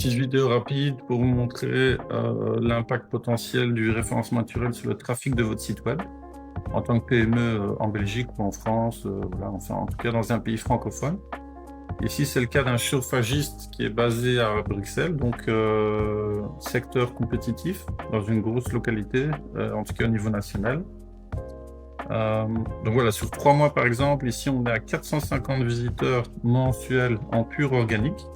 Petite vidéo rapide pour vous montrer l'impact potentiel du référencement naturel sur le trafic de votre site web en tant que PME en Belgique ou en France, voilà, enfin en tout cas dans un pays francophone. Ici, c'est le cas d'un chauffagiste qui est basé à Bruxelles, donc secteur compétitif dans une grosse localité, en tout cas au niveau national. Donc voilà, sur 3 mois par exemple, ici on est à 450 visiteurs mensuels en pur organique.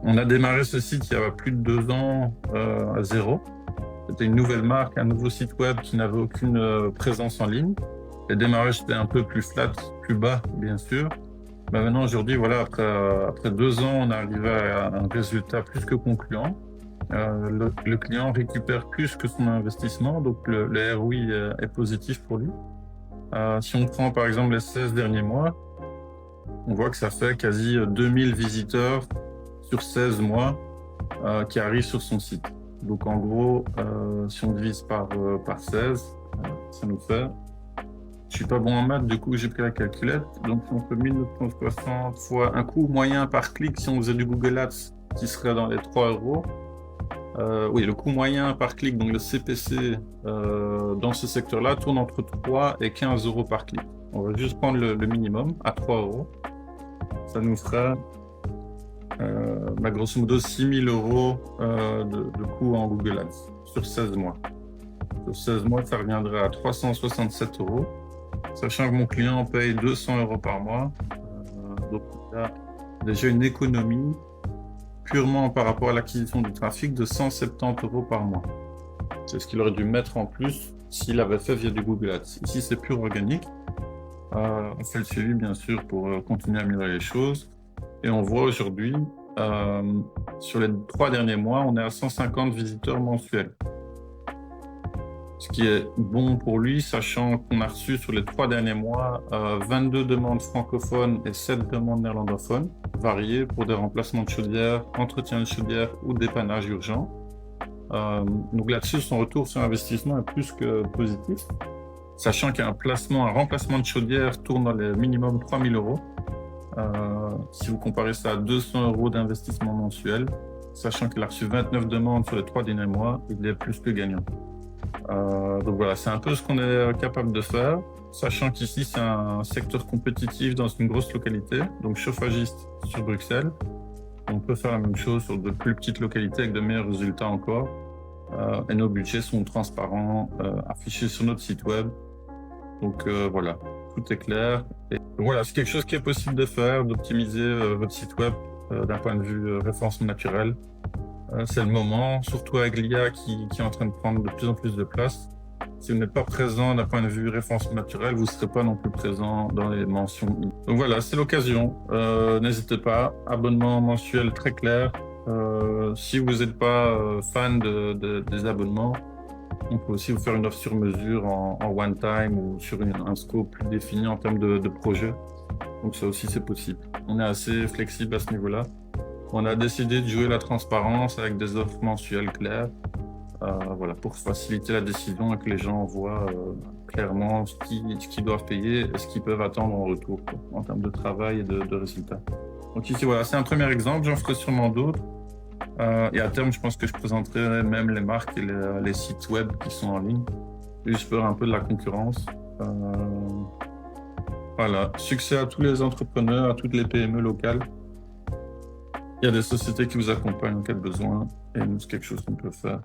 On a démarré ce site il y a plus de 2 ans à zéro. C'était une nouvelle marque, un nouveau site web qui n'avait aucune présence en ligne. Le démarrage était un peu plus flat, plus bas, bien sûr. Mais maintenant, aujourd'hui, voilà, après 2 ans, on est arrivé à un résultat plus que concluant. Le client récupère plus que son investissement, donc le ROI est positif pour lui. Si on prend par exemple les 16 derniers mois, on voit que ça fait quasi 2000 visiteurs sur 16 mois qui arrivent sur son site. Donc en gros, si on divise par 16, ça nous fait... Je suis pas bon en maths, du coup j'ai pris la calculette. Donc si on fait 1960 fois un coût moyen par clic, si on faisait du Google Ads, qui serait dans les 3 euros. Oui, le coût moyen par clic, donc le CPC dans ce secteur-là, tourne entre 3 et 15 euros par clic. On va juste prendre le minimum à 3 euros. Ça nous fera grosso modo 6 000 euros de coût en Google Ads sur 16 mois. Sur 16 mois, ça reviendrait à 367 euros, sachant que mon client paye 200 euros par mois. Donc, il y a déjà une économie purement par rapport à l'acquisition du trafic de 170 euros par mois. C'est ce qu'il aurait dû mettre en plus s'il avait fait via du Google Ads. Ici, c'est pur organique. On fait le suivi, bien sûr, pour continuer à améliorer les choses. Et on voit aujourd'hui, sur les 3 derniers mois, on est à 150 visiteurs mensuels. Ce qui est bon pour lui, sachant qu'on a reçu sur les 3 derniers mois 22 demandes francophones et 7 demandes néerlandophones, variées pour des remplacements de chaudière, entretien de chaudière ou dépannage urgent. Donc là-dessus, son retour sur investissement est plus que positif, sachant qu'un remplacement de chaudière tourne dans les minimum 3 000 euros. Si vous comparez ça à 200 euros d'investissement mensuel, sachant qu'il a reçu 29 demandes sur les 3 derniers mois, il est plus que gagnant. Donc voilà, c'est un peu ce qu'on est capable de faire, sachant qu'ici c'est un secteur compétitif dans une grosse localité, donc chauffagiste sur Bruxelles. On peut faire la même chose sur de plus petites localités avec de meilleurs résultats encore. Et nos budgets sont transparents, affichés sur notre site web. Donc voilà, tout est clair. Et voilà, c'est quelque chose qui est possible de faire, d'optimiser votre site web d'un point de vue référencement naturel. C'est le moment, surtout avec l'IA qui est en train de prendre de plus en plus de place. Si vous n'êtes pas présent d'un point de vue référencement naturel, vous ne serez pas non plus présent dans les mentions I. Donc voilà, c'est l'occasion. N'hésitez pas, abonnement mensuel très clair. Si vous n'êtes pas fan des abonnements, on peut aussi vous faire une offre sur mesure en one time ou sur un scope plus défini en termes de projet. Donc ça aussi, c'est possible. On est assez flexible à ce niveau-là. On a décidé de jouer la transparence avec des offres mensuelles claires, voilà, pour faciliter la décision et que les gens voient clairement ce qu'ils doivent payer et ce qu'ils peuvent attendre en retour, quoi, en termes de travail et de résultats. Donc ici, voilà, c'est un premier exemple, j'en ferai sûrement d'autres. Et à terme, je pense que je présenterai même les marques et les sites web qui sont en ligne. Juste peur un peu de la concurrence. Voilà, succès à tous les entrepreneurs, à toutes les PME locales. Il y a des sociétés qui vous accompagnent en cas de besoin et nous, c'est quelque chose qu'on peut faire.